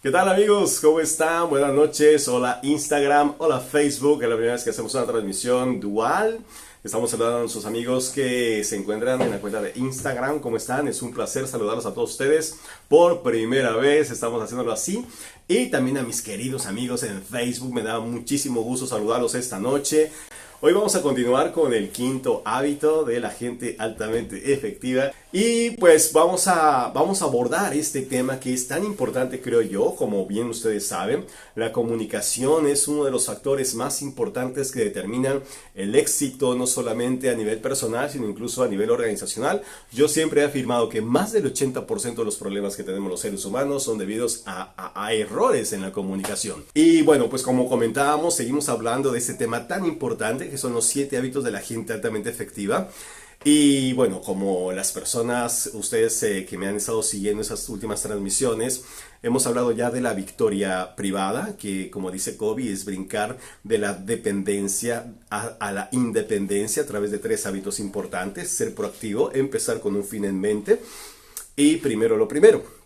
¿Qué tal amigos? ¿Cómo están? Buenas noches. Hola Instagram, hola Facebook. Es la primera vez que hacemos una transmisión dual. Estamos saludando a nuestros amigos que se encuentran en la cuenta de Instagram. ¿Cómo están? Es un placer saludarlos a todos ustedes. Por primera vez estamos haciéndolo así. Y también a mis queridos amigos en Facebook. Me da muchísimo gusto saludarlos esta noche. Hoy vamos a continuar con el quinto hábito de la gente altamente efectiva y pues vamos a abordar este tema que es tan importante, creo yo. Como bien ustedes saben, la comunicación es uno de los factores más importantes que determinan el éxito, no solamente a nivel personal, sino incluso a nivel organizacional. Yo siempre he afirmado que más del 80% de los problemas que tenemos los seres humanos son debidos a errores en la comunicación. Y bueno, pues como comentábamos, seguimos hablando de este tema tan importante que son los 7 hábitos de la gente altamente efectiva. Y bueno, como las personas, ustedes que me han estado siguiendo esas últimas transmisiones, hemos hablado ya de la victoria privada, que como dice Covey, es brincar de la dependencia a la independencia a través de 3 hábitos importantes: ser proactivo, empezar con un fin en mente y primero lo primero.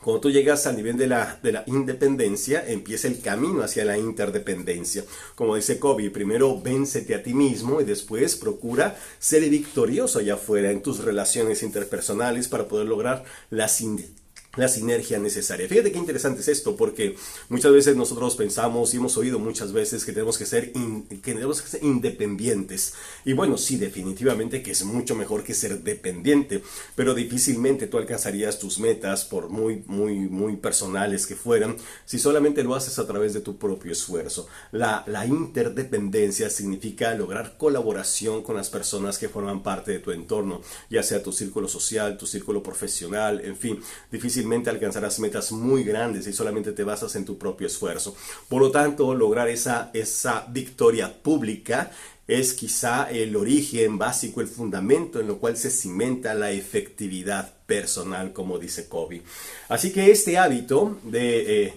Cuando tú llegas al nivel de la independencia, empieza el camino hacia la interdependencia. Como dice Covey, primero véncete a ti mismo y después procura ser victorioso allá afuera en tus relaciones interpersonales para poder lograr la sinergia necesaria. Fíjate qué interesante es esto, porque muchas veces nosotros pensamos y hemos oído muchas veces que tenemos que ser independientes. Y bueno, sí, definitivamente que es mucho mejor que ser dependiente, pero difícilmente tú alcanzarías tus metas, por muy personales que fueran, si solamente lo haces a través de tu propio esfuerzo. La interdependencia significa lograr colaboración con las personas que forman parte de tu entorno, ya sea tu círculo social, tu círculo profesional, en fin. Difícilmente alcanzarás metas muy grandes si solamente te basas en tu propio esfuerzo. Por lo tanto, lograr esa victoria pública es quizá el origen básico, el fundamento en lo cual se cimenta la efectividad personal, como dice Covey. Así que este hábito de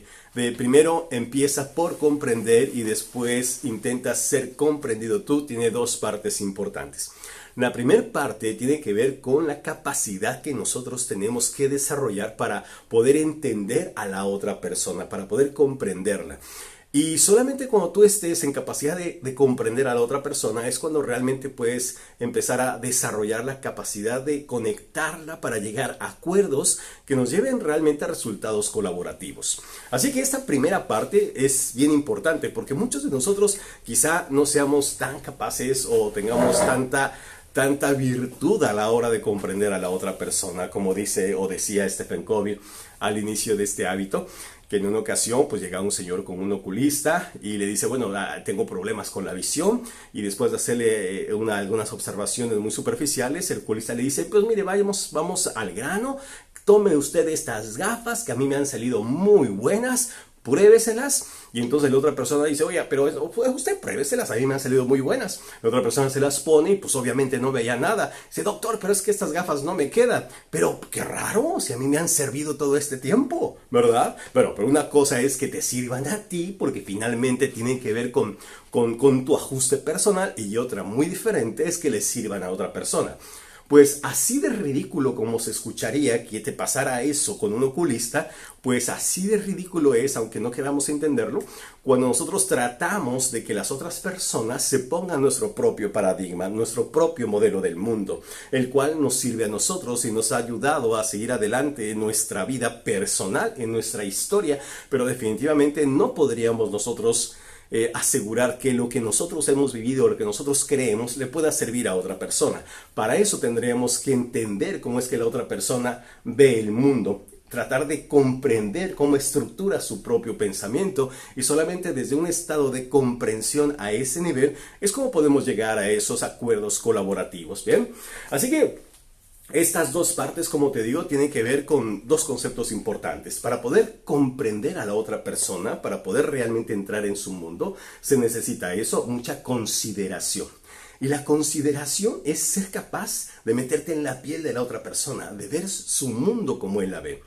primero empieza por comprender y después intenta ser comprendido tú, tiene 2 partes importantes. La primera parte tiene que ver con la capacidad que nosotros tenemos que desarrollar para poder entender a la otra persona, para poder comprenderla. Y solamente cuando tú estés en capacidad de comprender a la otra persona es cuando realmente puedes empezar a desarrollar la capacidad de conectarla para llegar a acuerdos que nos lleven realmente a resultados colaborativos. Así que esta primera parte es bien importante porque muchos de nosotros quizá no seamos tan capaces o tengamos tanta virtud a la hora de comprender a la otra persona, como dice o decía Stephen Covey al inicio de este hábito, que en una ocasión pues llega un señor con un oculista y le dice, bueno, tengo problemas con la visión, y después de hacerle algunas observaciones muy superficiales, el oculista le dice, pues mire, vamos al grano, tome usted estas gafas que a mí me han salido muy buenas, pruébeselas. Y entonces la otra persona dice, oye, pero usted pruébeselas, a mí me han salido muy buenas. La otra persona se las pone y pues obviamente no veía nada. Dice, doctor, pero es que estas gafas no me quedan. Pero qué raro, si a mí me han servido todo este tiempo, ¿verdad? Pero una cosa es que te sirvan a ti, porque finalmente tienen que ver con tu ajuste personal, y otra muy diferente es que le sirvan a otra persona. Pues así de ridículo como se escucharía que te pasara eso con un oculista, pues así de ridículo es, aunque no queramos entenderlo, cuando nosotros tratamos de que las otras personas se pongan nuestro propio paradigma, nuestro propio modelo del mundo, el cual nos sirve a nosotros y nos ha ayudado a seguir adelante en nuestra vida personal, en nuestra historia, pero definitivamente no podríamos nosotros asegurar que lo que nosotros hemos vivido, lo que nosotros creemos, le pueda servir a otra persona. Para eso tendríamos que entender cómo es que la otra persona ve el mundo, tratar de comprender cómo estructura su propio pensamiento, y solamente desde un estado de comprensión a ese nivel es como podemos llegar a esos acuerdos colaborativos. Bien, así que estas 2 partes, como te digo, tienen que ver con 2 conceptos importantes. Para poder comprender a la otra persona, para poder realmente entrar en su mundo, se necesita eso, mucha consideración. Y la consideración es ser capaz de meterte en la piel de la otra persona, de ver su mundo como él la ve.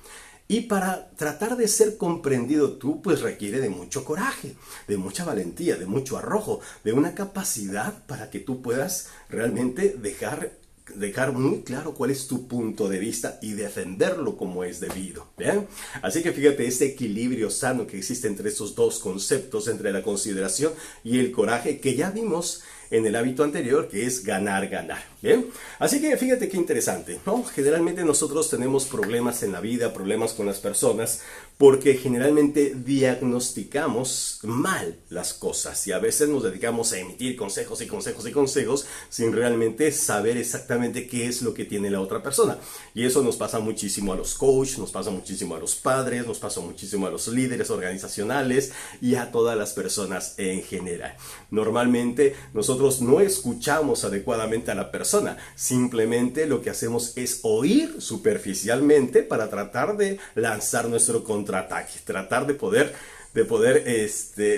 Y para tratar de ser comprendido tú, pues requiere de mucho coraje, de mucha valentía, de mucho arrojo, de una capacidad para que tú puedas realmente dejar dejar muy claro cuál es tu punto de vista y defenderlo como es debido. ¿Bien? Así que fíjate este equilibrio sano que existe entre estos dos conceptos, entre la consideración y el coraje, que ya vimos en el hábito anterior, que es ganar, ganar. ¿Bien? Así que fíjate qué interesante, ¿no? Generalmente nosotros tenemos problemas en la vida, problemas con las personas, porque generalmente diagnosticamos mal las cosas y a veces nos dedicamos a emitir consejos y consejos y consejos sin realmente saber exactamente qué es lo que tiene la otra persona. Y eso nos pasa muchísimo a los coaches, nos pasa muchísimo a los padres, nos pasa muchísimo a los líderes organizacionales y a todas las personas en general. Normalmente nosotros no escuchamos adecuadamente a la persona, simplemente lo que hacemos es oír superficialmente para tratar de lanzar nuestro contraataque, tratar de poder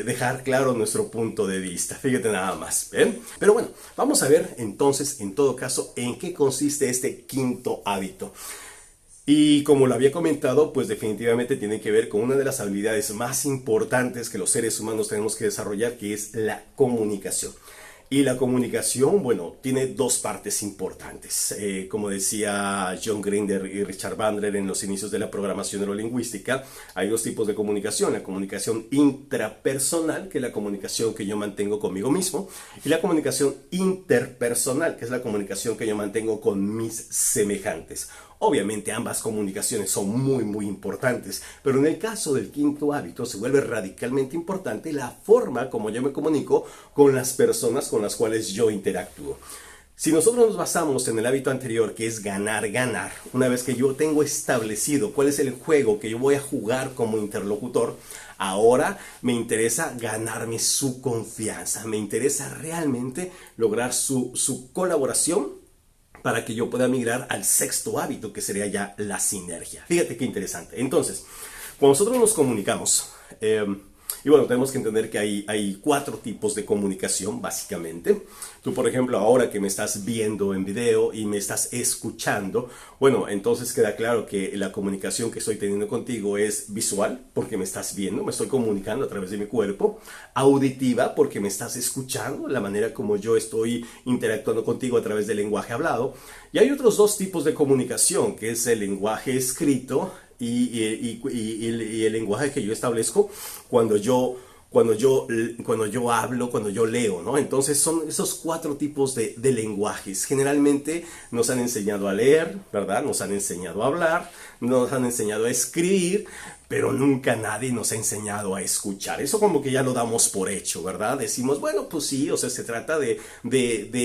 dejar claro nuestro punto de vista. Fíjate nada más, ¿ven? Pero bueno, vamos a ver entonces, en todo caso, en qué consiste este quinto hábito. Y como lo había comentado, pues definitivamente tiene que ver con una de las habilidades más importantes que los seres humanos tenemos que desarrollar, que es la comunicación. Y la comunicación, bueno, tiene dos partes importantes. Como decía John Grinder y Richard Bandler en los inicios de la programación neurolingüística, hay dos tipos de comunicación: la comunicación intrapersonal, que es la comunicación que yo mantengo conmigo mismo, y la comunicación interpersonal, que es la comunicación que yo mantengo con mis semejantes. Obviamente ambas comunicaciones son muy importantes, pero en el caso del quinto hábito se vuelve radicalmente importante la forma como yo me comunico con las personas con las cuales yo interactúo. Si nosotros nos basamos en el hábito anterior, que es ganar, ganar, una vez que yo tengo establecido cuál es el juego que yo voy a jugar como interlocutor, ahora me interesa ganarme su confianza, me interesa realmente lograr su colaboración, para que yo pueda migrar al sexto hábito, que sería ya la sinergia. Fíjate qué interesante. Entonces, cuando nosotros nos comunicamos, y bueno, tenemos que entender que hay cuatro tipos de comunicación, básicamente. Tú, por ejemplo, ahora que me estás viendo en video y me estás escuchando, bueno, entonces queda claro que la comunicación que estoy teniendo contigo es visual, porque me estás viendo, me estoy comunicando a través de mi cuerpo; auditiva, porque me estás escuchando, la manera como yo estoy interactuando contigo a través del lenguaje hablado. Y hay otros dos tipos de comunicación, que es el lenguaje escrito y el lenguaje que yo establezco cuando yo hablo, cuando yo leo, ¿no? Entonces son esos cuatro tipos de lenguajes. Generalmente nos han enseñado a leer, ¿verdad? Nos han enseñado a hablar, nos han enseñado a escribir, pero nunca nadie nos ha enseñado a escuchar. Eso como que ya lo damos por hecho, ¿verdad? Decimos, bueno, pues sí, o sea, se trata de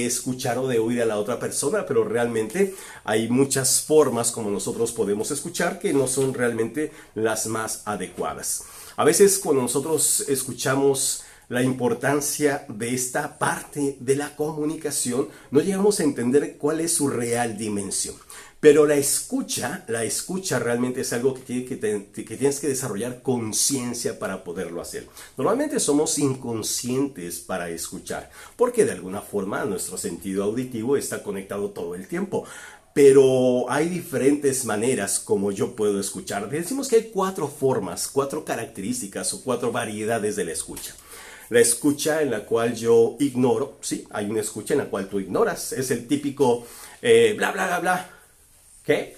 escuchar o de oír a la otra persona, pero realmente hay muchas formas como nosotros podemos escuchar que no son realmente las más adecuadas. A veces cuando nosotros escuchamos la importancia de esta parte de la comunicación, no llegamos a entender cuál es su real dimensión. Pero la escucha realmente es algo que tienes que desarrollar conciencia para poderlo hacer. Normalmente somos inconscientes para escuchar, porque de alguna forma nuestro sentido auditivo está conectado todo el tiempo. Pero hay diferentes maneras como yo puedo escuchar. Decimos que hay cuatro formas, cuatro características o cuatro variedades de la escucha. La escucha en la cual yo ignoro, sí, hay una escucha en la cual tú ignoras. Es el típico bla, bla, bla, bla. ¿Qué?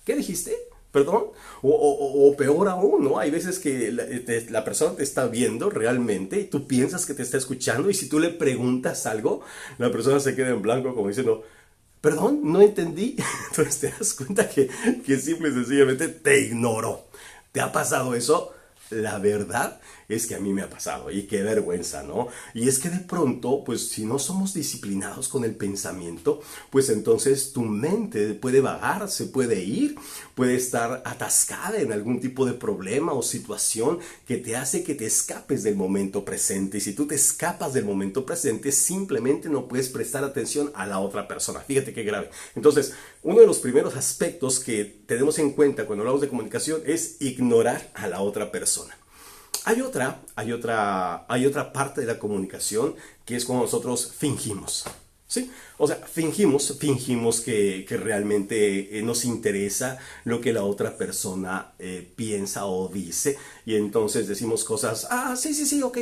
¿Qué dijiste? ¿Perdón? O peor aún, ¿no? Hay veces que la persona te está viendo realmente y tú piensas que te está escuchando, y si tú le preguntas algo, la persona se queda en blanco como diciendo, perdón, no entendí. Entonces te das cuenta que simple y sencillamente te ignoró. ¿Te ha pasado eso? La verdad es que a mí me ha pasado, y qué vergüenza, ¿no? Y es que de pronto, pues si no somos disciplinados con el pensamiento, pues entonces tu mente puede vagar, se puede ir, puede estar atascada en algún tipo de problema o situación que te hace que te escapes del momento presente. Y si tú te escapas del momento presente, simplemente no puedes prestar atención a la otra persona. Fíjate qué grave. Entonces, uno de los primeros aspectos que tenemos en cuenta cuando hablamos de comunicación es ignorar a la otra persona. Hay otra parte de la comunicación que es cuando nosotros fingimos, ¿sí? O sea, fingimos que realmente nos interesa lo que la otra persona piensa o dice, y entonces decimos cosas, sí, ok.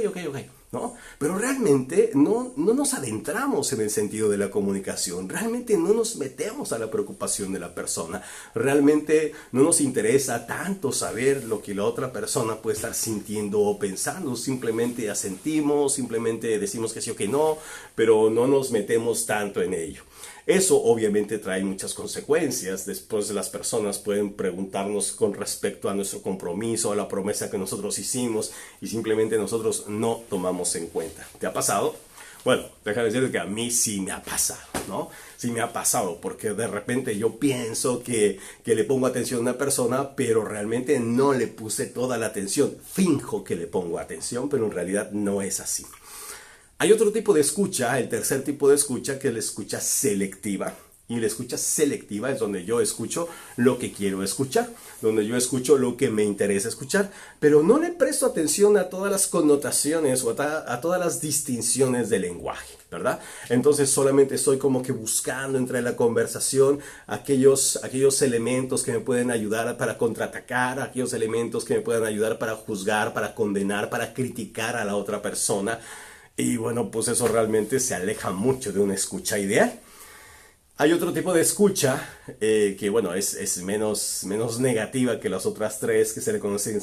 ¿no? Pero realmente no nos adentramos en el sentido de la comunicación, realmente no nos metemos a la preocupación de la persona, realmente no nos interesa tanto saber lo que la otra persona puede estar sintiendo o pensando, simplemente asentimos, simplemente decimos que sí o que no, pero no nos metemos tanto en ello. Eso obviamente trae muchas consecuencias. Después las personas pueden preguntarnos con respecto a nuestro compromiso, a la promesa que nosotros hicimos y simplemente nosotros no tomamos en cuenta. ¿Te ha pasado? Bueno, déjame decirte que a mí sí me ha pasado, ¿no? Sí me ha pasado porque de repente yo pienso que le pongo atención a una persona, pero realmente no le puse toda la atención. Finjo que le pongo atención, pero en realidad no es así. Hay otro tipo de escucha, el tercer tipo de escucha, que es la escucha selectiva. Y la escucha selectiva es donde yo escucho lo que quiero escuchar, donde yo escucho lo que me interesa escuchar, pero no le presto atención a todas las connotaciones o a todas las distinciones del lenguaje, ¿verdad? Entonces solamente estoy como que buscando entre la conversación aquellos elementos que me pueden ayudar para contraatacar, aquellos elementos que me pueden ayudar para juzgar, para condenar, para criticar a la otra persona. Y bueno, pues eso realmente se aleja mucho de una escucha ideal. Hay otro tipo de escucha que, bueno, es menos negativa que las otras tres, que se le conoce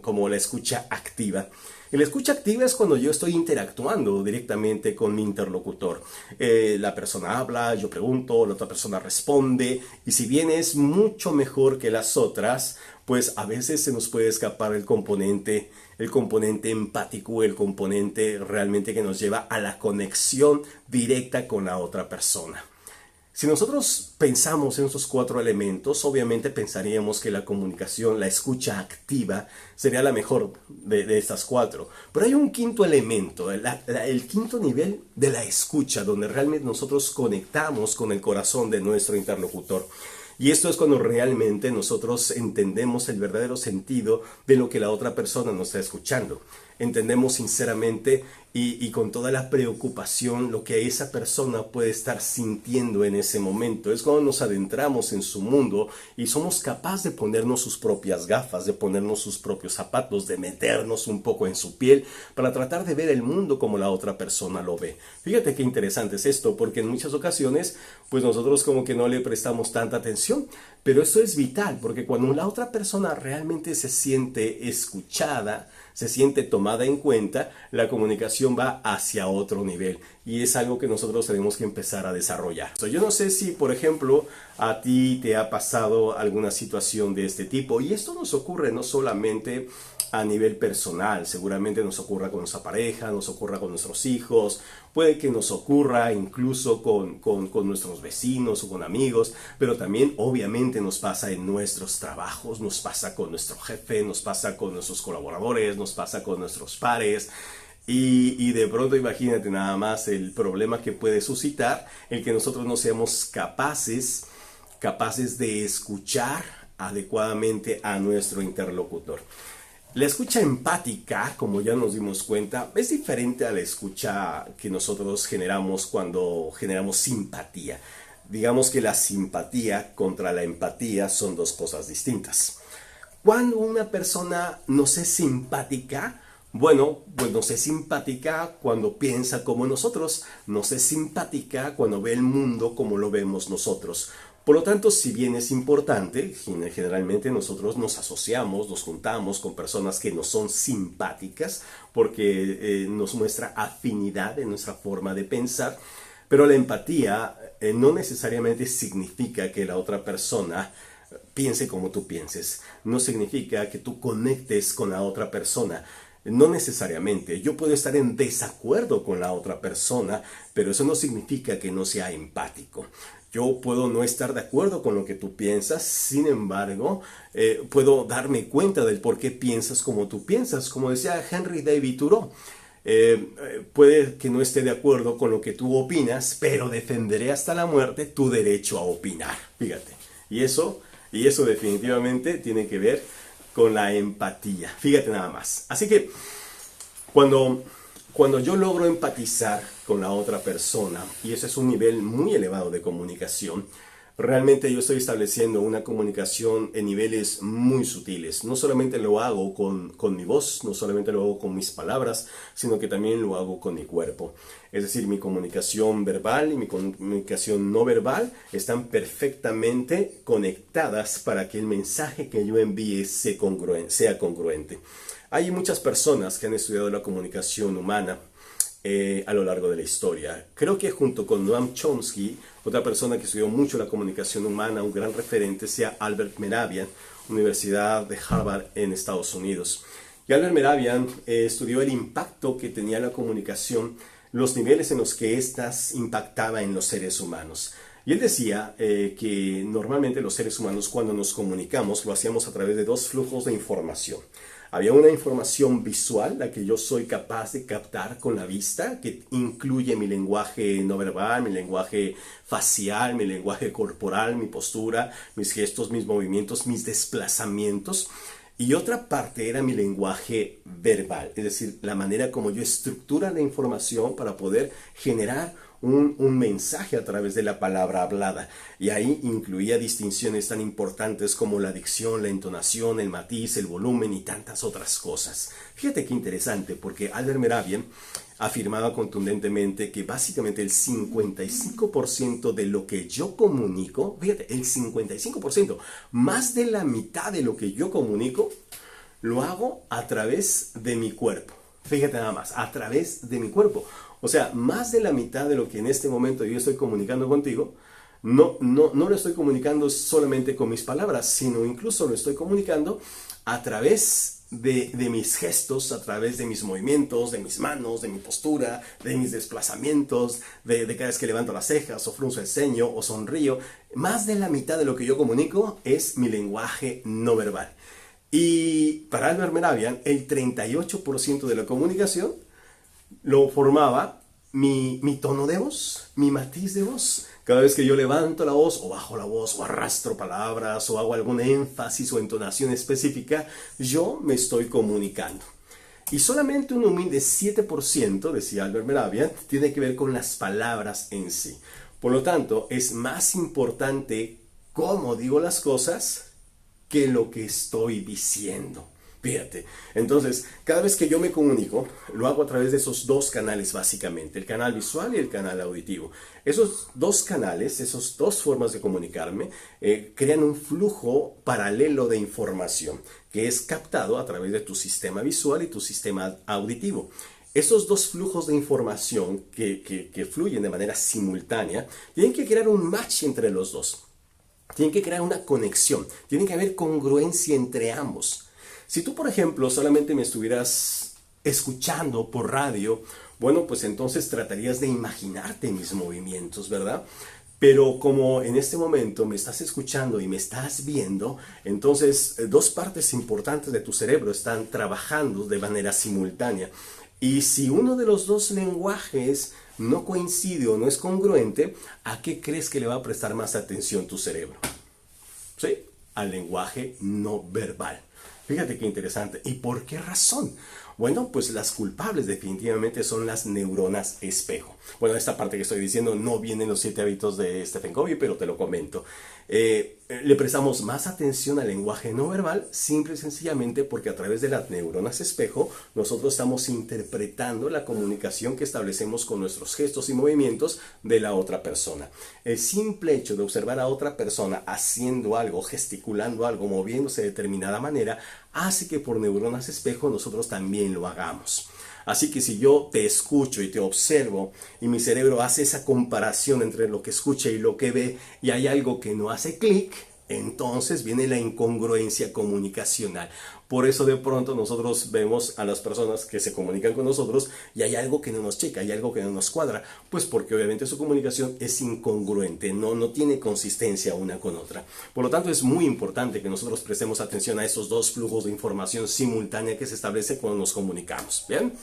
como la escucha activa. Y la escucha activa es cuando yo estoy interactuando directamente con mi interlocutor. La persona habla, yo pregunto, la otra persona responde, y si bien es mucho mejor que las otras, pues a veces se nos puede escapar el componente empático, el componente realmente que nos lleva a la conexión directa con la otra persona. Si nosotros pensamos en esos cuatro elementos, obviamente pensaríamos que la comunicación, la escucha activa, sería la mejor de estas cuatro. Pero hay un quinto elemento, el quinto nivel de la escucha, donde realmente nosotros conectamos con el corazón de nuestro interlocutor. Y esto es cuando realmente nosotros entendemos el verdadero sentido de lo que la otra persona nos está escuchando. Entendemos sinceramente y con toda la preocupación lo que esa persona puede estar sintiendo en ese momento. Es cuando nos adentramos en su mundo y somos capaces de ponernos sus propias gafas, de ponernos sus propios zapatos, de meternos un poco en su piel para tratar de ver el mundo como la otra persona lo ve. Fíjate qué interesante es esto, porque en muchas ocasiones pues nosotros como que no le prestamos tanta atención, pero esto es vital, porque cuando la otra persona realmente se siente escuchada, se siente tomada en cuenta, la comunicación va hacia otro nivel y es algo que nosotros tenemos que empezar a desarrollar. Yo no sé si, por ejemplo, a ti te ha pasado alguna situación de este tipo, y esto nos ocurre no solamente a nivel personal, seguramente nos ocurra con nuestra pareja, nos ocurra con nuestros hijos, puede que nos ocurra incluso con nuestros vecinos o con amigos, pero también obviamente nos pasa en nuestros trabajos, nos pasa con nuestro jefe, nos pasa con nuestros colaboradores, nos pasa con nuestros pares. Y de pronto imagínate nada más el problema que puede suscitar el que nosotros no seamos capaces de escuchar adecuadamente a nuestro interlocutor. La escucha empática, como ya nos dimos cuenta, es diferente a la escucha que nosotros generamos cuando generamos simpatía. Digamos que la simpatía contra la empatía son dos cosas distintas. Cuando una persona nos es simpática, bueno, pues nos es simpática cuando piensa como nosotros, nos es simpática cuando ve el mundo como lo vemos nosotros. Por lo tanto, si bien es importante, generalmente nosotros nos asociamos, nos juntamos con personas que nos son simpáticas porque nos muestra afinidad en nuestra forma de pensar, pero la empatía no necesariamente significa que la otra persona piense como tú pienses, no significa que tú conectes con la otra persona. No necesariamente, yo puedo estar en desacuerdo con la otra persona, pero eso no significa que no sea empático. Yo puedo no estar de acuerdo con lo que tú piensas, sin embargo, puedo darme cuenta del por qué piensas como tú piensas. Como decía Henry David Thoreau, puede que no esté de acuerdo con lo que tú opinas, pero defenderé hasta la muerte tu derecho a opinar. Fíjate, y eso definitivamente tiene que ver con la empatía. Fíjate nada más. Así que cuando yo logro empatizar con la otra persona, y ese es un nivel muy elevado de comunicación, Realmente yo estoy estableciendo una comunicación en niveles muy sutiles. No solamente lo hago con mi voz, no solamente lo hago con mis palabras, sino que también lo hago con mi cuerpo. Es decir, mi comunicación verbal y mi comunicación no verbal están perfectamente conectadas para que el mensaje que yo envíe sea congruente. Hay muchas personas que han estudiado la comunicación humana a lo largo de la historia. Creo que junto con Noam Chomsky, otra persona que estudió mucho la comunicación humana, un gran referente, sea Albert Mehrabian, Universidad de Harvard en Estados Unidos. Y Albert Mehrabian estudió el impacto que tenía la comunicación, los niveles en los que éstas impactaba en los seres humanos. Y él decía que normalmente los seres humanos, cuando nos comunicamos, lo hacíamos a través de dos flujos de información. Había una información visual, la que yo soy capaz de captar con la vista, que incluye mi lenguaje no verbal, mi lenguaje facial, mi lenguaje corporal, mi postura, mis gestos, mis movimientos, mis desplazamientos. Y otra parte era mi lenguaje verbal, es decir, la manera como yo estructuro la información para poder generar un mensaje a través de la palabra hablada. Y ahí incluía distinciones tan importantes como la dicción, la entonación, el matiz, el volumen y tantas otras cosas. Fíjate qué interesante, porque Albert Mehrabian afirmaba contundentemente que básicamente el 55% de lo que yo comunico, fíjate, el 55%, más de la mitad de lo que yo comunico, lo hago a través de mi cuerpo. Fíjate nada más, a través de mi cuerpo. O sea, más de la mitad de lo que en este momento yo estoy comunicando contigo, no lo estoy comunicando solamente con mis palabras, sino incluso lo estoy comunicando a través de mis gestos, a través de mis movimientos, de mis manos, de mi postura, de mis desplazamientos, de cada vez que levanto las cejas o frunzo el ceño o sonrío. Más de la mitad de lo que yo comunico es mi lenguaje no verbal. Y para Albert Mehrabian, el 38% de la comunicación lo formaba mi tono de voz, mi matiz de voz. Cada vez que yo levanto la voz o bajo la voz o arrastro palabras o hago algún énfasis o entonación específica, yo me estoy comunicando. Y solamente un humilde 7%, decía Albert Mehrabian, tiene que ver con las palabras en sí. Por lo tanto, es más importante cómo digo las cosas que lo que estoy diciendo. Fíjate, entonces, cada vez que yo me comunico, lo hago a través de esos dos canales básicamente, el canal visual y el canal auditivo. Esos dos canales, esas dos formas de comunicarme, crean un flujo paralelo de información que es captado a través de tu sistema visual y tu sistema auditivo. Esos dos flujos de información que fluyen de manera simultánea, tienen que crear un match entre los dos. Tienen que crear una conexión, tiene que haber congruencia entre ambos. Si tú, por ejemplo, solamente me estuvieras escuchando por radio, bueno, pues entonces tratarías de imaginarte mis movimientos, ¿verdad? Pero como en este momento me estás escuchando y me estás viendo, entonces dos partes importantes de tu cerebro están trabajando de manera simultánea. Y si uno de los dos lenguajes no coincide o no es congruente, ¿a qué crees que le va a prestar más atención tu cerebro? ¿Sí? Al lenguaje no verbal. Fíjate qué interesante. ¿Y por qué razón? Bueno, pues las culpables definitivamente son las neuronas espejo. Bueno, esta parte que estoy diciendo no viene en los 7 hábitos de Stephen Covey, pero te lo comento. Le prestamos más atención al lenguaje no verbal, simple y sencillamente porque a través de las neuronas espejo nosotros estamos interpretando la comunicación que establecemos con nuestros gestos y movimientos de la otra persona. El simple hecho de observar a otra persona haciendo algo, gesticulando algo, moviéndose de determinada manera, hace que por neuronas espejo nosotros también lo hagamos. Así que si yo te escucho y te observo y mi cerebro hace esa comparación entre lo que escucha y lo que ve y hay algo que no hace clic, entonces viene la incongruencia comunicacional. Por eso de pronto nosotros vemos a las personas que se comunican con nosotros y hay algo que no nos checa, hay algo que no nos cuadra, pues porque obviamente su comunicación es incongruente, no tiene consistencia una con otra. Por lo tanto es muy importante que nosotros prestemos atención a esos dos flujos de información simultánea que se establece cuando nos comunicamos. ¿Bien?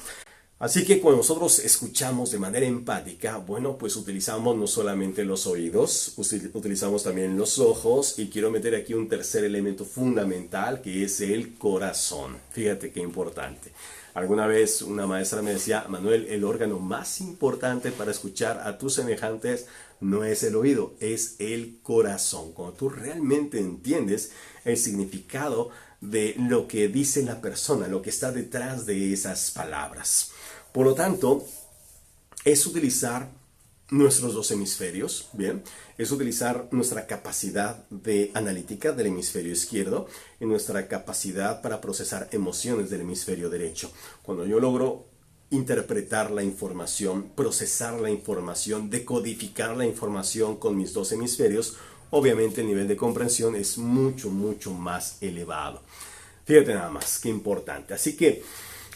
Así que cuando nosotros escuchamos de manera empática, bueno, pues utilizamos no solamente los oídos, utilizamos también los ojos, y quiero meter aquí un tercer elemento fundamental, que es el corazón. Fíjate qué importante. Alguna vez una maestra me decía: Manuel, el órgano más importante para escuchar a tus semejantes no es el oído, es el corazón. Cuando tú realmente entiendes el significado de lo que dice la persona, lo que está detrás de esas palabras. Por lo tanto, es utilizar nuestros dos hemisferios, ¿bien? Es utilizar nuestra capacidad de analítica del hemisferio izquierdo y nuestra capacidad para procesar emociones del hemisferio derecho. Cuando yo logro interpretar la información, procesar la información, decodificar la información con mis dos hemisferios, obviamente el nivel de comprensión es mucho, mucho más elevado. Fíjate nada más, qué importante. Así que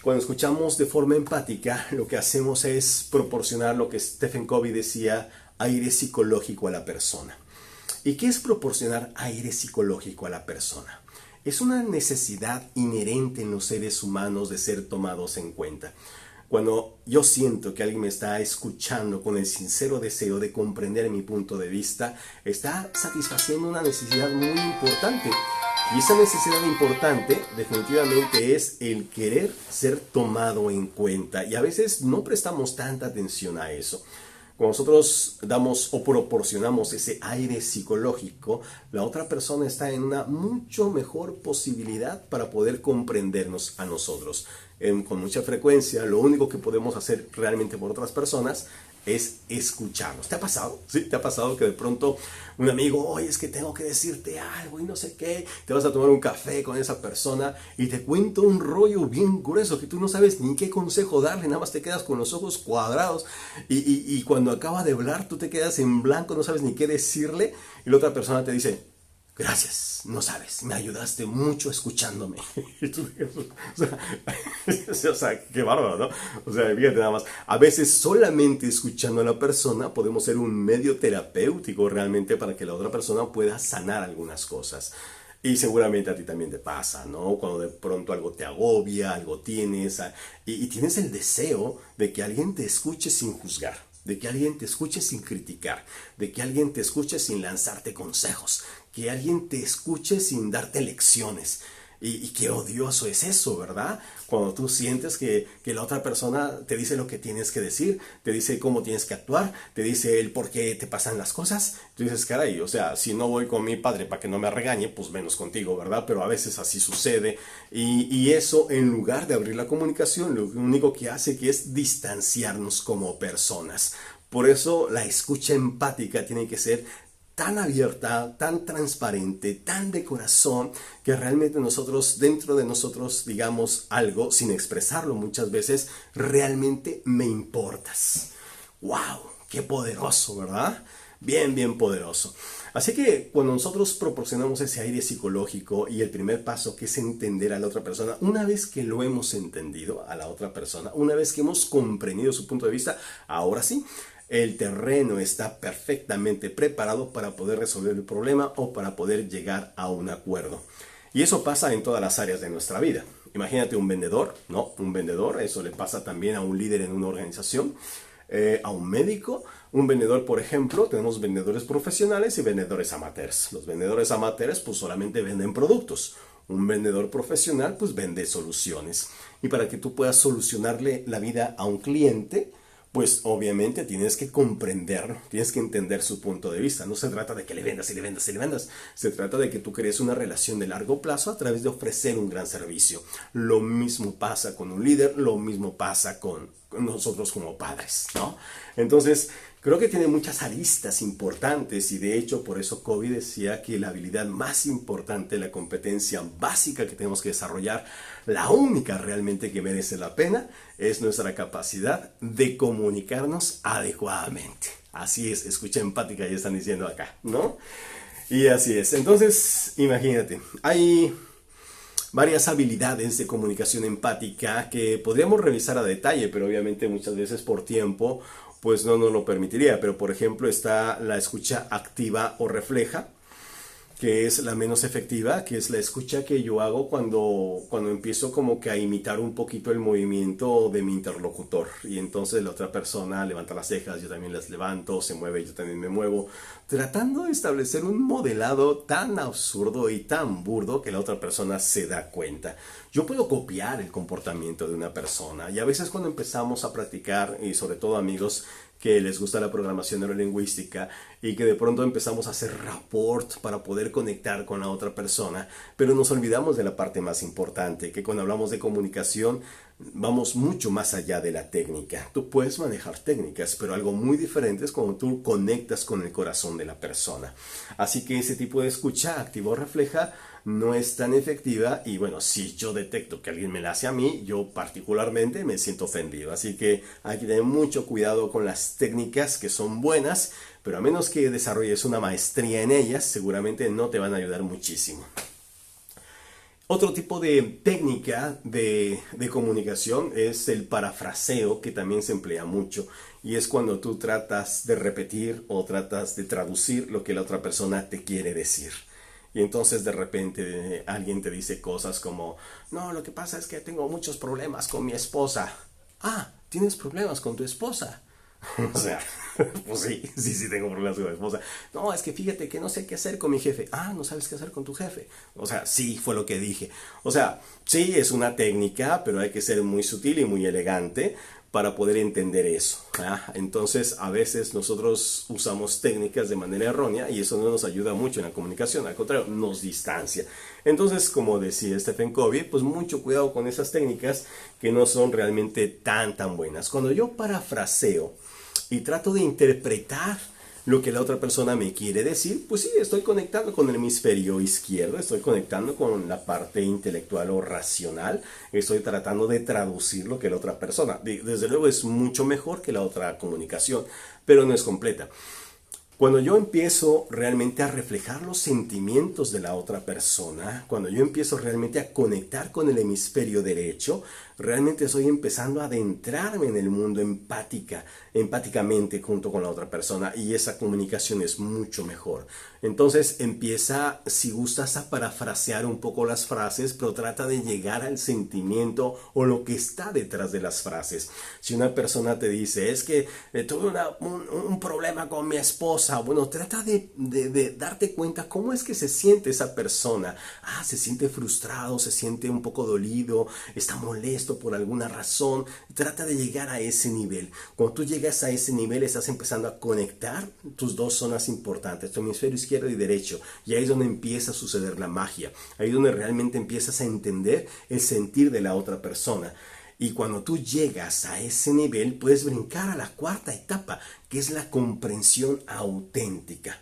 cuando escuchamos de forma empática, lo que hacemos es proporcionar lo que Stephen Covey decía: aire psicológico a la persona. ¿Y qué es proporcionar aire psicológico a la persona? Es una necesidad inherente en los seres humanos de ser tomados en cuenta. Cuando yo siento que alguien me está escuchando con el sincero deseo de comprender mi punto de vista, está satisfaciendo una necesidad muy importante. Y esa necesidad importante definitivamente es el querer ser tomado en cuenta. Y a veces no prestamos tanta atención a eso. Cuando nosotros damos o proporcionamos ese aire psicológico, la otra persona está en una mucho mejor posibilidad para poder comprendernos a nosotros. Con mucha frecuencia, lo único que podemos hacer realmente por otras personas es escucharnos. ¿Te ha pasado? ¿Sí? ¿Te ha pasado que de pronto un amigo: oye, es que tengo que decirte algo y no sé qué? Te vas a tomar un café con esa persona y te cuenta un rollo bien grueso que tú no sabes ni qué consejo darle, nada más te quedas con los ojos cuadrados y cuando acaba de hablar tú te quedas en blanco, no sabes ni qué decirle, y la otra persona te dice: gracias, no sabes, me ayudaste mucho escuchándome. Y tú, o sea, qué bárbaro, ¿no? O sea, fíjate nada más. A veces solamente escuchando a la persona podemos ser un medio terapéutico realmente para que la otra persona pueda sanar algunas cosas. Y seguramente a ti también te pasa, ¿no? Cuando de pronto algo te agobia, algo tienes, y tienes el deseo de que alguien te escuche sin juzgar, de que alguien te escuche sin criticar, de que alguien te escuche sin lanzarte consejos, que alguien te escuche sin darte lecciones. Y qué odioso es eso, ¿verdad? Cuando tú sientes que la otra persona te dice lo que tienes que decir, te dice cómo tienes que actuar, te dice el por qué te pasan las cosas. Tú dices: caray, o sea, si no voy con mi padre para que no me regañe, pues menos contigo, ¿verdad? Pero a veces así sucede. Y eso, en lugar de abrir la comunicación, lo único que hace que es distanciarnos como personas. Por eso la escucha empática tiene que ser tan abierta, tan transparente, tan de corazón, que realmente nosotros, dentro de nosotros, digamos algo sin expresarlo muchas veces: realmente me importas. ¡Wow! ¡Qué poderoso!, ¿verdad? Bien, bien poderoso. Así que cuando nosotros proporcionamos ese aire psicológico, y el primer paso, que es entender a la otra persona, una vez que lo hemos entendido a la otra persona, una vez que hemos comprendido su punto de vista, ahora sí, el terreno está perfectamente preparado para poder resolver el problema o para poder llegar a un acuerdo. Y eso pasa en todas las áreas de nuestra vida. Imagínate un vendedor, ¿no? Un vendedor, eso le pasa también a un líder en una organización, a un médico. Un vendedor, por ejemplo, tenemos vendedores profesionales y vendedores amateurs. Los vendedores amateurs pues solamente venden productos. Un vendedor profesional pues vende soluciones. Y para que tú puedas solucionarle la vida a un cliente, pues obviamente tienes que comprenderlo, tienes que entender su punto de vista. No se trata de que le vendas y le vendas y le vendas. Se trata de que tú crees una relación de largo plazo a través de ofrecer un gran servicio. Lo mismo pasa con un líder, lo mismo pasa con nosotros como padres, ¿no? Entonces, creo que tiene muchas aristas importantes, y de hecho por eso Covey decía que la habilidad más importante, la competencia básica que tenemos que desarrollar, la única realmente que merece la pena, es nuestra capacidad de comunicarnos adecuadamente. Así es, escucha empática, ya están diciendo acá, ¿no? Y así es. Entonces, imagínate, hay varias habilidades de comunicación empática que podríamos revisar a detalle, pero obviamente muchas veces por tiempo pues no nos lo permitiría. Pero por ejemplo está la escucha activa o refleja, que es la menos efectiva, que es la escucha que yo hago cuando empiezo como que a imitar un poquito el movimiento de mi interlocutor. Y entonces la otra persona levanta las cejas, yo también las levanto, se mueve, yo también me muevo, tratando de establecer un modelado tan absurdo y tan burdo que la otra persona se da cuenta. Yo puedo copiar el comportamiento de una persona y a veces cuando empezamos a practicar, y sobre todo amigos que les gusta la programación neurolingüística y que de pronto empezamos a hacer rapport para poder conectar con la otra persona, pero nos olvidamos de la parte más importante, que cuando hablamos de comunicación vamos mucho más allá de la técnica. Tú puedes manejar técnicas, pero algo muy diferente es cuando tú conectas con el corazón de la persona. Así que ese tipo de escucha activa o refleja no es tan efectiva y bueno, si yo detecto que alguien me la hace a mí, yo particularmente me siento ofendido. Así que hay que tener mucho cuidado con las técnicas que son buenas, pero a menos que desarrolles una maestría en ellas, seguramente no te van a ayudar muchísimo. Otro tipo de técnica de comunicación es el parafraseo, que también se emplea mucho, y es cuando tú tratas de repetir o tratas de traducir lo que la otra persona te quiere decir. Y entonces de repente alguien te dice cosas como, no, lo que pasa es que tengo muchos problemas con mi esposa. Ah, ¿tienes problemas con tu esposa? O sea, pues sí tengo problemas con mi esposa. No, es que fíjate que no sé qué hacer con mi jefe. Ah, no sabes qué hacer con tu jefe. O sea, sí, fue lo que dije. O sea, sí, es una técnica, pero hay que ser muy sutil y muy elegante para poder entender eso. Entonces, a veces nosotros usamos técnicas de manera errónea y eso no nos ayuda mucho en la comunicación, al contrario, nos distancia. Entonces, como decía Stephen Covey, pues mucho cuidado con esas técnicas que no son realmente tan buenas. Cuando yo parafraseo y trato de interpretar lo que la otra persona me quiere decir, pues sí, estoy conectando con el hemisferio izquierdo, estoy conectando con la parte intelectual o racional, estoy tratando de traducir lo que la otra persona, desde luego es mucho mejor que la otra comunicación, pero no es completa. Cuando yo empiezo realmente a reflejar los sentimientos de la otra persona, cuando yo empiezo realmente a conectar con el hemisferio derecho, realmente estoy empezando a adentrarme en el mundo empáticamente junto con la otra persona y esa comunicación es mucho mejor. Entonces empieza, si gustas, a parafrasear un poco las frases, pero trata de llegar al sentimiento o lo que está detrás de las frases. Si una persona te dice, es que tuve un problema con mi esposa, bueno, trata de darte cuenta cómo es que se siente esa persona. Ah, se siente frustrado, se siente un poco dolido, está molesto por alguna razón. Trata de llegar a ese nivel. Cuando tú llegas a ese nivel, estás empezando a conectar tus dos zonas importantes, tu hemisferio izquierdo y derecho. Y ahí es donde empieza a suceder la magia. Ahí es donde realmente empiezas a entender el sentir de la otra persona. Y cuando tú llegas a ese nivel, puedes brincar a la cuarta etapa, que es la comprensión auténtica.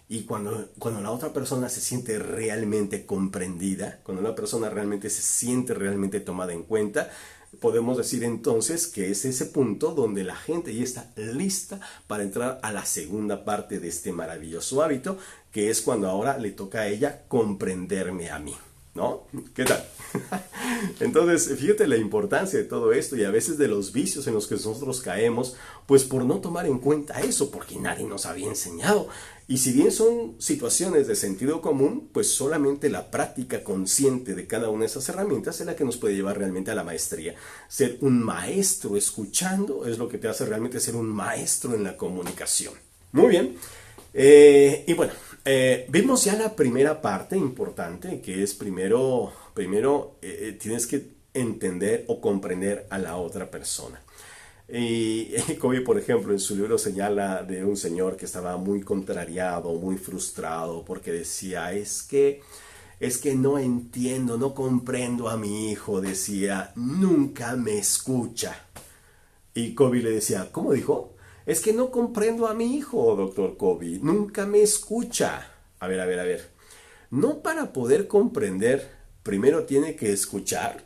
Y cuando la otra persona se siente realmente comprendida, cuando la persona realmente se siente realmente tomada en cuenta, podemos decir entonces que es ese punto donde la gente ya está lista para entrar a la segunda parte de este maravilloso hábito, que es cuando ahora le toca a ella comprenderme a mí. ¿No? ¿Qué tal? Entonces, fíjate la importancia de todo esto y a veces de los vicios en los que nosotros caemos, pues por no tomar en cuenta eso, porque nadie nos había enseñado. Y si bien son situaciones de sentido común, pues solamente la práctica consciente de cada una de esas herramientas es la que nos puede llevar realmente a la maestría. Ser un maestro escuchando es lo que te hace realmente ser un maestro en la comunicación. Muy bien. Y bueno, vimos ya la primera parte importante, que es primero tienes que entender o comprender a la otra persona. Y Covey, por ejemplo, en su libro señala de un señor que estaba muy contrariado, muy frustrado, porque decía, es que no entiendo, no comprendo a mi hijo, decía, nunca me escucha. Y Covey le decía, ¿cómo dijo? Es que no comprendo a mi hijo, doctor Covey, nunca me escucha. A ver. No, para poder comprender, primero tiene que escuchar.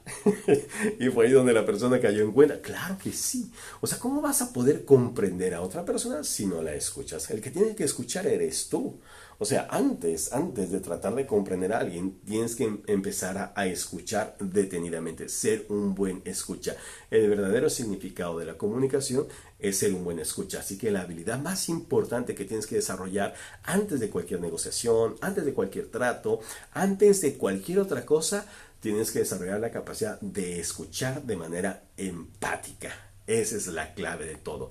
Y fue ahí donde la persona cayó en cuenta. Claro que sí. O sea, ¿cómo vas a poder comprender a otra persona si no la escuchas? El que tiene que escuchar eres tú. O sea, antes de tratar de comprender a alguien, tienes que empezar a escuchar detenidamente, ser un buen escucha. El verdadero significado de la comunicación es ser un buen escucha. Así que la habilidad más importante que tienes que desarrollar antes de cualquier negociación, antes de cualquier trato, antes de cualquier otra cosa, tienes que desarrollar la capacidad de escuchar de manera empática. Esa es la clave de todo.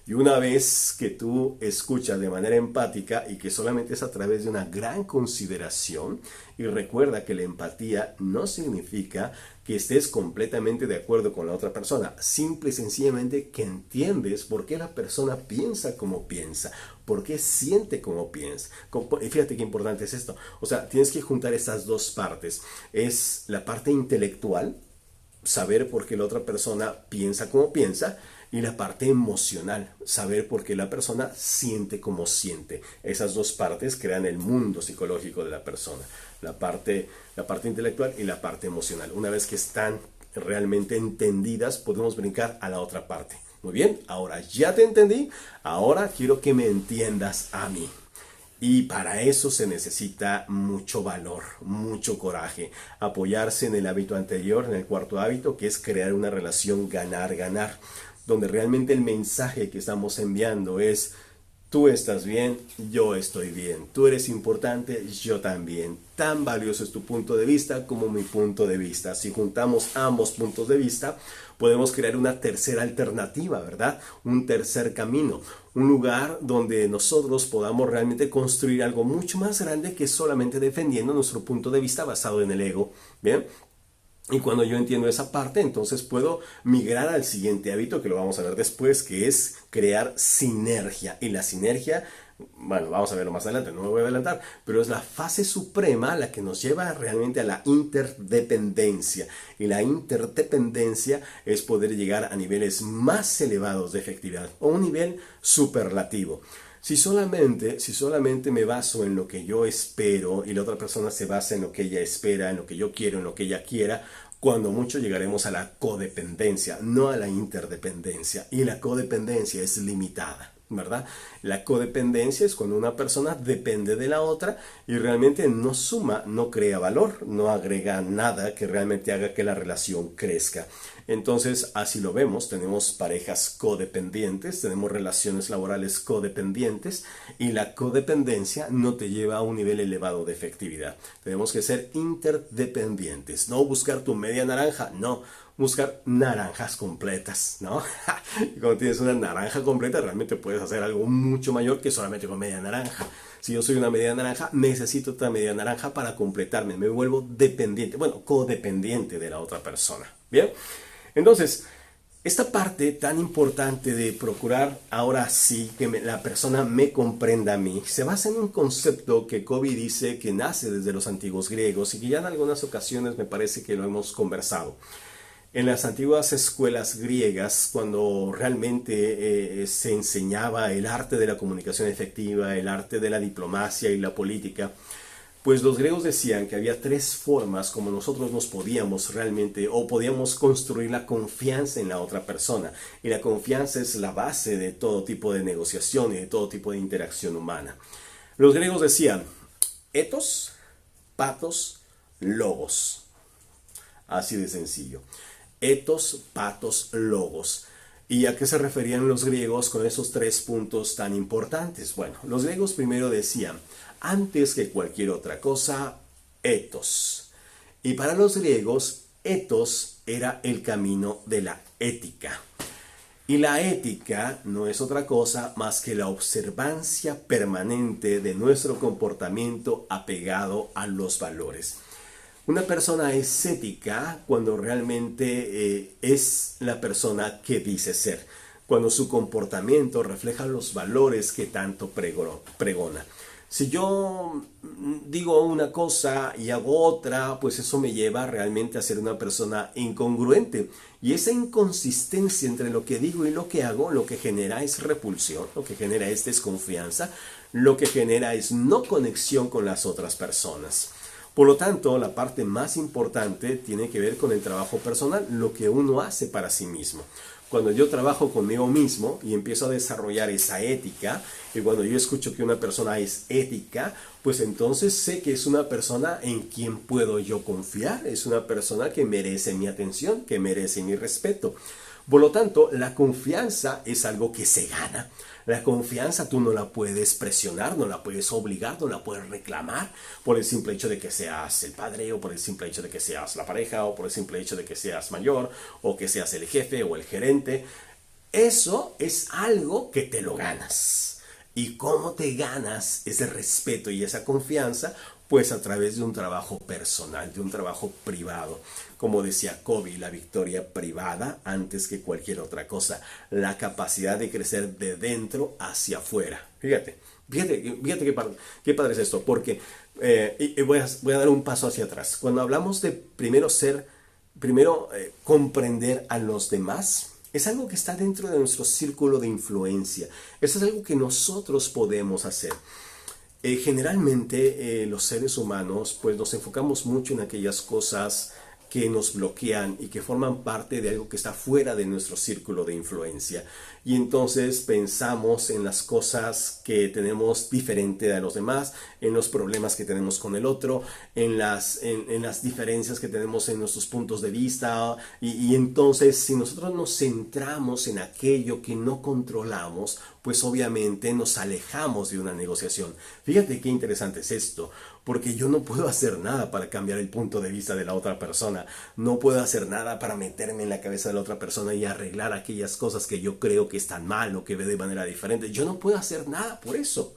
Y una vez que tú escuchas de manera empática y que solamente es a través de una gran consideración, y recuerda que la empatía no significa que estés completamente de acuerdo con la otra persona, simple y sencillamente que entiendes por qué la persona piensa como piensa, por qué siente como piensa. Y fíjate qué importante es esto. O sea, tienes que juntar estas dos partes. Es la parte intelectual, saber por qué la otra persona piensa como piensa, y la parte emocional, saber por qué la persona siente como siente. Esas dos partes crean el mundo psicológico de la persona, la parte intelectual y la parte emocional. Una vez que están realmente entendidas, podemos brincar a la otra parte. Muy bien, ahora ya te entendí, ahora quiero que me entiendas a mí. Y para eso se necesita mucho valor, mucho coraje. Apoyarse en el hábito anterior, en el cuarto hábito, que es crear una relación ganar-ganar, donde realmente el mensaje que estamos enviando es: tú estás bien, yo estoy bien, tú eres importante, yo también. Tan valioso es tu punto de vista como mi punto de vista. Si juntamos ambos puntos de vista, podemos crear una tercera alternativa, ¿verdad? Un tercer camino, un lugar donde nosotros podamos realmente construir algo mucho más grande que solamente defendiendo nuestro punto de vista basado en el ego, ¿bien? Y cuando yo entiendo esa parte, entonces puedo migrar al siguiente hábito, que lo vamos a ver después, que es crear sinergia. Y la sinergia, bueno, vamos a verlo más adelante, no me voy a adelantar, pero es la fase suprema la que nos lleva realmente a la interdependencia. Y la interdependencia es poder llegar a niveles más elevados de efectividad, o un nivel superlativo. Si solamente me baso en lo que yo espero y la otra persona se basa en lo que ella espera, en lo que yo quiero, en lo que ella quiera, cuando mucho llegaremos a la codependencia, no a la interdependencia. Y la codependencia es limitada, ¿verdad? La codependencia es cuando una persona depende de la otra y realmente no suma, no crea valor, no agrega nada que realmente haga que la relación crezca. Entonces, así lo vemos, tenemos parejas codependientes, tenemos relaciones laborales codependientes, y la codependencia no te lleva a un nivel elevado de efectividad. Tenemos que ser interdependientes, no buscar tu media naranja, no, buscar naranjas completas, ¿no? Y cuando tienes una naranja completa, realmente puedes hacer algo mucho mayor que solamente con media naranja. Si yo soy una media naranja, necesito otra media naranja para completarme, me vuelvo dependiente, bueno, codependiente de la otra persona, ¿bien? Entonces, esta parte tan importante de procurar ahora sí que la persona me comprenda a mí, se basa en un concepto que Covey dice que nace desde los antiguos griegos y que ya en algunas ocasiones me parece que lo hemos conversado. En las antiguas escuelas griegas, cuando realmente se enseñaba el arte de la comunicación efectiva, el arte de la diplomacia y la política, pues los griegos decían que había tres formas como nosotros nos podíamos realmente o podíamos construir la confianza en la otra persona. Y la confianza es la base de todo tipo de negociación y de todo tipo de interacción humana. Los griegos decían ethos, pathos, logos. Así de sencillo. Ethos, pathos, logos. ¿Y a qué se referían los griegos con esos tres puntos tan importantes? Bueno, los griegos primero decían, antes que cualquier otra cosa, ethos. Y para los griegos, ethos era el camino de la ética. Y la ética no es otra cosa más que la observancia permanente de nuestro comportamiento apegado a los valores. Una persona es ética cuando realmente es la persona que dice ser, cuando su comportamiento refleja los valores que tanto pregona. Si yo digo una cosa y hago otra, pues eso me lleva realmente a ser una persona incongruente. Y esa inconsistencia entre lo que digo y lo que hago, lo que genera es repulsión, lo que genera es desconfianza, lo que genera es no conexión con las otras personas. Por lo tanto, la parte más importante tiene que ver con el trabajo personal, lo que uno hace para sí mismo. Cuando yo trabajo conmigo mismo y empiezo a desarrollar esa ética, y cuando yo escucho que una persona es ética, pues entonces sé que es una persona en quien puedo yo confiar, es una persona que merece mi atención, que merece mi respeto. Por lo tanto, la confianza es algo que se gana. La confianza tú no la puedes presionar, no la puedes obligar, no la puedes reclamar por el simple hecho de que seas el padre, o por el simple hecho de que seas la pareja, o por el simple hecho de que seas mayor, o que seas el jefe o el gerente. Eso es algo que te lo ganas. ¿Y cómo te ganas ese respeto y esa confianza? Pues a través de un trabajo personal, de un trabajo privado. Como decía Kobe, la victoria privada antes que cualquier otra cosa. La capacidad de crecer de dentro hacia afuera. Fíjate qué padre es esto, porque voy a dar un paso hacia atrás. Cuando hablamos de primero comprender a los demás, es algo que está dentro de nuestro círculo de influencia. Eso es algo que nosotros podemos hacer. Generalmente los seres humanos pues nos enfocamos mucho en aquellas cosas que nos bloquean y que forman parte de algo que está fuera de nuestro círculo de influencia. Y entonces pensamos en las cosas que tenemos diferente a los demás, en los problemas que tenemos con el otro, en las diferencias que tenemos en nuestros puntos de vista. Y entonces, si nosotros nos centramos en aquello que no controlamos, pues obviamente nos alejamos de una negociación. Fíjate qué interesante es esto, porque yo no puedo hacer nada para cambiar el punto de vista de la otra persona. No puedo hacer nada para meterme en la cabeza de la otra persona y arreglar aquellas cosas que yo creo que están mal o que ve de manera diferente. Yo no puedo hacer nada por eso.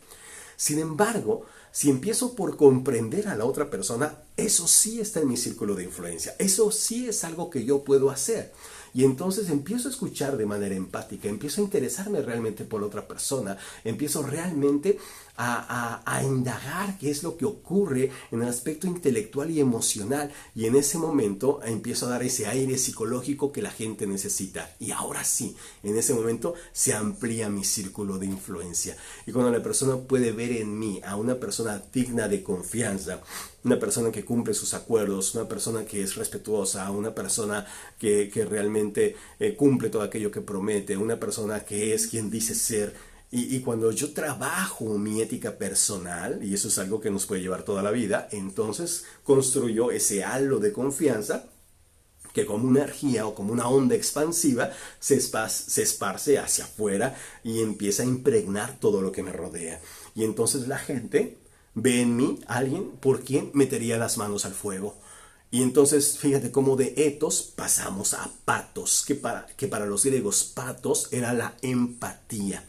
Sin embargo, si empiezo por comprender a la otra persona, eso sí está en mi círculo de influencia. Eso sí es algo que yo puedo hacer. Y entonces empiezo a escuchar de manera empática, empiezo a interesarme realmente por la otra persona, empiezo realmente a indagar qué es lo que ocurre en el aspecto intelectual y emocional, y en ese momento empiezo a dar ese aire psicológico que la gente necesita. Y ahora sí, en ese momento se amplía mi círculo de influencia. Y cuando la persona puede ver en mí a una persona digna de confianza, una persona que cumple sus acuerdos, una persona que es respetuosa, una persona que realmente cumple todo aquello que promete, una persona que es quien dice ser. Y cuando yo trabajo mi ética personal, y eso es algo que nos puede llevar toda la vida, entonces construyo ese halo de confianza que como una energía o como una onda expansiva se esparce hacia afuera y empieza a impregnar todo lo que me rodea. Y entonces la gente ve en mí a alguien por quien metería las manos al fuego. Y entonces fíjate cómo de etos pasamos a patos, que para los griegos patos era la empatía.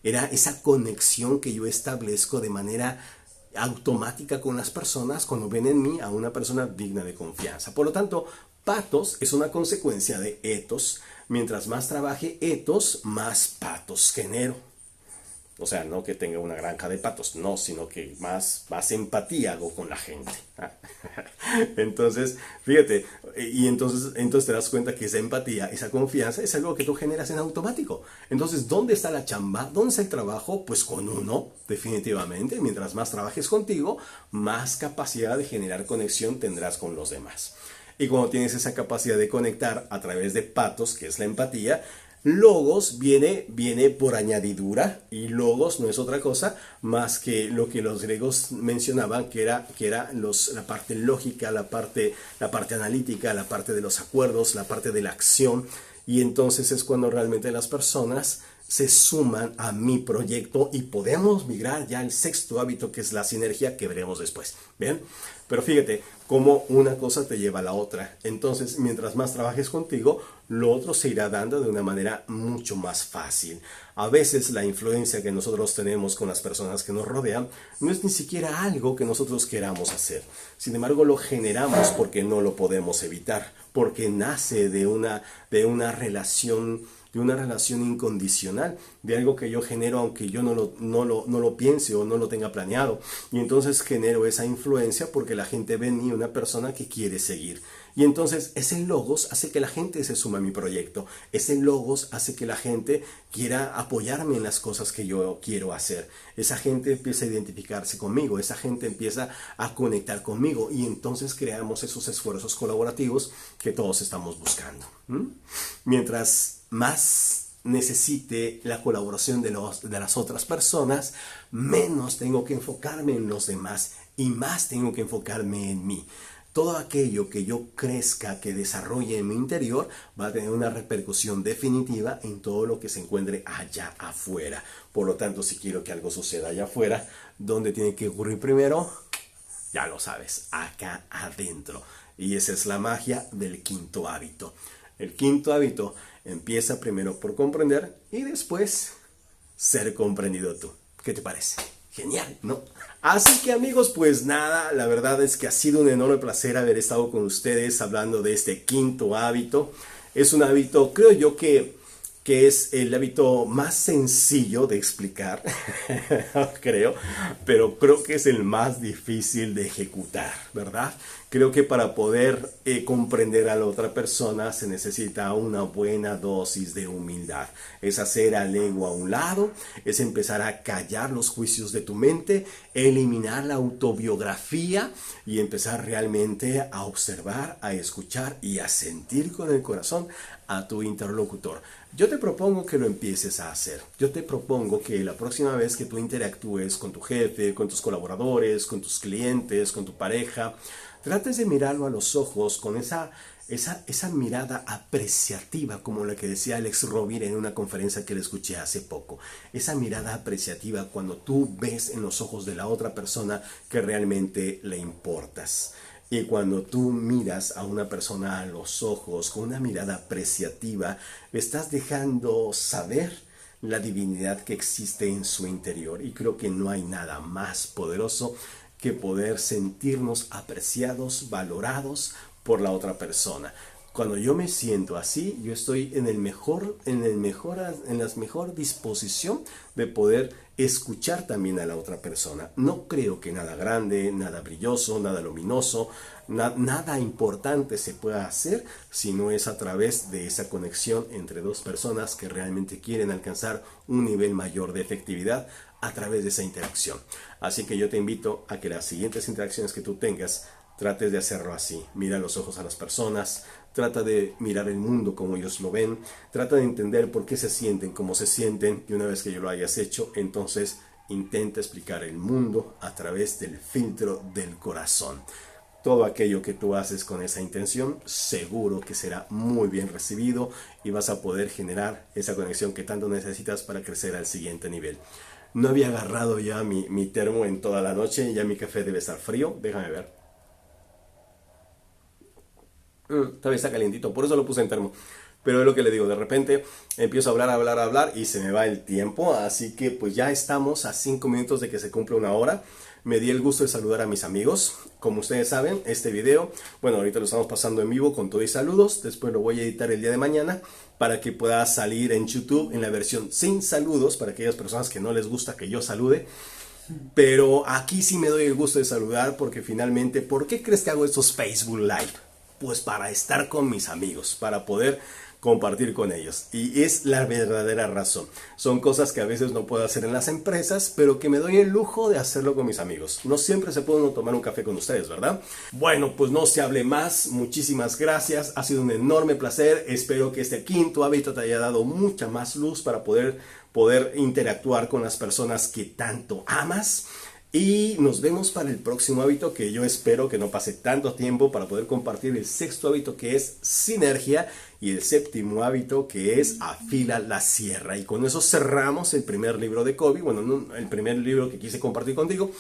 Era esa conexión que yo establezco de manera automática con las personas cuando ven en mí a una persona digna de confianza. Por lo tanto, patos es una consecuencia de etos. Mientras más trabaje etos, más patos genero. O sea, no que tenga una granja de patos, no, sino que más empatía hago con la gente. Entonces, fíjate, y entonces te das cuenta que esa empatía, esa confianza es algo que tú generas en automático. Entonces, ¿dónde está la chamba? ¿Dónde está el trabajo? Pues con uno, definitivamente. Mientras más trabajes contigo, más capacidad de generar conexión tendrás con los demás. Y cuando tienes esa capacidad de conectar a través de patos, que es la empatía, logos viene por añadidura, y logos no es otra cosa más que lo que los griegos mencionaban que era la parte lógica, la parte analítica, la parte de los acuerdos, la parte de la acción. Y entonces es cuando realmente las personas se suman a mi proyecto y podemos migrar ya al sexto hábito, que es la sinergia, que veremos después. ¿Bien? Pero fíjate cómo una cosa te lleva a la otra. Entonces, mientras más trabajes contigo, lo otro se irá dando de una manera mucho más fácil. A veces la influencia que nosotros tenemos con las personas que nos rodean no es ni siquiera algo que nosotros queramos hacer. Sin embargo, lo generamos porque no lo podemos evitar, porque nace de una relación incondicional, de algo que yo genero aunque yo no lo piense o no lo tenga planeado. Y entonces genero esa influencia porque la gente ve en mí una persona que quiere seguir. Y entonces ese logos hace que la gente se suma a mi proyecto. Ese logos hace que la gente quiera apoyarme en las cosas que yo quiero hacer. Esa gente empieza a identificarse conmigo, esa gente empieza a conectar conmigo, y entonces creamos esos esfuerzos colaborativos que todos estamos buscando. Mientras más necesite la colaboración de las otras personas, menos tengo que enfocarme en los demás y más tengo que enfocarme en mí. Todo aquello que yo crezca, que desarrolle en mi interior, va a tener una repercusión definitiva en todo lo que se encuentre allá afuera. Por lo tanto, si quiero que algo suceda allá afuera, ¿dónde tiene que ocurrir primero? Ya lo sabes, acá adentro. Y esa es la magia del quinto hábito. El quinto hábito empieza primero por comprender y después ser comprendido tú. ¿Qué te parece? Genial, ¿no? Así que amigos, pues nada, la verdad es que ha sido un enorme placer haber estado con ustedes hablando de este quinto hábito. Es un hábito, creo yo, que es el hábito más sencillo de explicar, creo, pero creo que es el más difícil de ejecutar, ¿verdad? Creo que para poder comprender a la otra persona se necesita una buena dosis de humildad. Es hacer al ego a un lado, es empezar a callar los juicios de tu mente, eliminar la autobiografía y empezar realmente a observar, a escuchar y a sentir con el corazón a tu interlocutor. Yo te propongo que lo empieces a hacer. Yo te propongo que la próxima vez que tú interactúes con tu jefe, con tus colaboradores, con tus clientes, con tu pareja, trates de mirarlo a los ojos con esa mirada apreciativa, como la que decía Alex Rovira en una conferencia que le escuché hace poco. Esa mirada apreciativa cuando tú ves en los ojos de la otra persona que realmente le importas. Y cuando tú miras a una persona a los ojos con una mirada apreciativa, estás dejando saber la divinidad que existe en su interior. Y creo que no hay nada más poderoso que poder sentirnos apreciados, valorados por la otra persona. Cuando yo me siento así, yo estoy en la mejor disposición de poder escuchar también a la otra persona. No creo que nada grande, nada brilloso, nada luminoso, nada importante se pueda hacer si no es a través de esa conexión entre dos personas que realmente quieren alcanzar un nivel mayor de efectividad a través de esa interacción. Así que yo te invito a que las siguientes interacciones que tú tengas, trates de hacerlo así. Mira los ojos a las personas, trata de mirar el mundo como ellos lo ven, trata de entender por qué se sienten como se sienten, y una vez que yo lo hayas hecho, entonces intenta explicar el mundo a través del filtro del corazón. Todo aquello que tú haces con esa intención, seguro que será muy bien recibido y vas a poder generar esa conexión que tanto necesitas para crecer al siguiente nivel. No había agarrado ya mi termo en toda la noche, ya mi café debe estar frío, déjame ver. Todavía está calientito, por eso lo puse en termo. Pero es lo que le digo, de repente empiezo a hablar y se me va el tiempo. Así que pues ya estamos a 5 minutos de que se cumpla una hora. Me di el gusto de saludar a mis amigos. Como ustedes saben, este video, bueno, ahorita lo estamos pasando en vivo con todo y saludos. Después lo voy a editar el día de mañana para que pueda salir en YouTube en la versión sin saludos para aquellas personas que no les gusta que yo salude. Pero aquí sí me doy el gusto de saludar porque finalmente, ¿por qué crees que hago estos Facebook Live? Pues para estar con mis amigos, para poder compartir con ellos. Y es la verdadera razón. Son cosas que a veces no puedo hacer en las empresas, pero que me doy el lujo de hacerlo con mis amigos. No siempre se puede uno tomar un café con ustedes, ¿verdad? Bueno, pues no se hable más. Muchísimas gracias. Ha sido un enorme placer. Espero que este quinto hábito te haya dado mucha más luz para poder interactuar con las personas que tanto amas. Y nos vemos para el próximo hábito, que yo espero que no pase tanto tiempo para poder compartir el sexto hábito, que es sinergia, y el séptimo hábito, que es afila la sierra. Y con eso cerramos el primer libro de Covey, bueno, el primer libro que quise compartir contigo.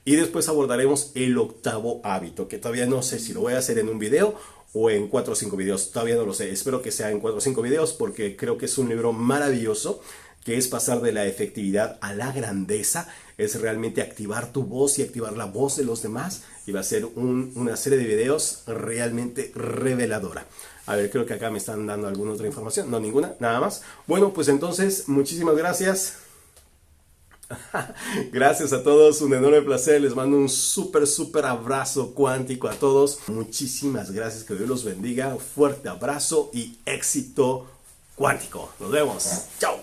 Y después abordaremos el octavo hábito, que todavía no sé si lo voy a hacer en un video o en 4 o 5 videos, todavía no lo sé. Espero que sea en 4 o 5 videos porque creo que es un libro maravilloso, que es pasar de la efectividad a la grandeza, es realmente activar tu voz y activar la voz de los demás, y va a ser una serie de videos realmente reveladora. A ver, creo que acá me están dando alguna otra información, no, ninguna, nada más. Bueno, pues entonces, muchísimas gracias. Gracias a todos, un enorme placer, les mando un súper abrazo cuántico a todos. Muchísimas gracias, que Dios los bendiga, fuerte abrazo y éxito cuántico. Nos vemos, chao.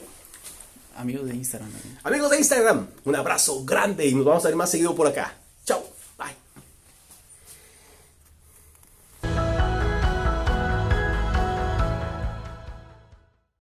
Amigos de Instagram. Amigos de Instagram, un abrazo grande y nos vamos a ver más seguido por acá. Chao.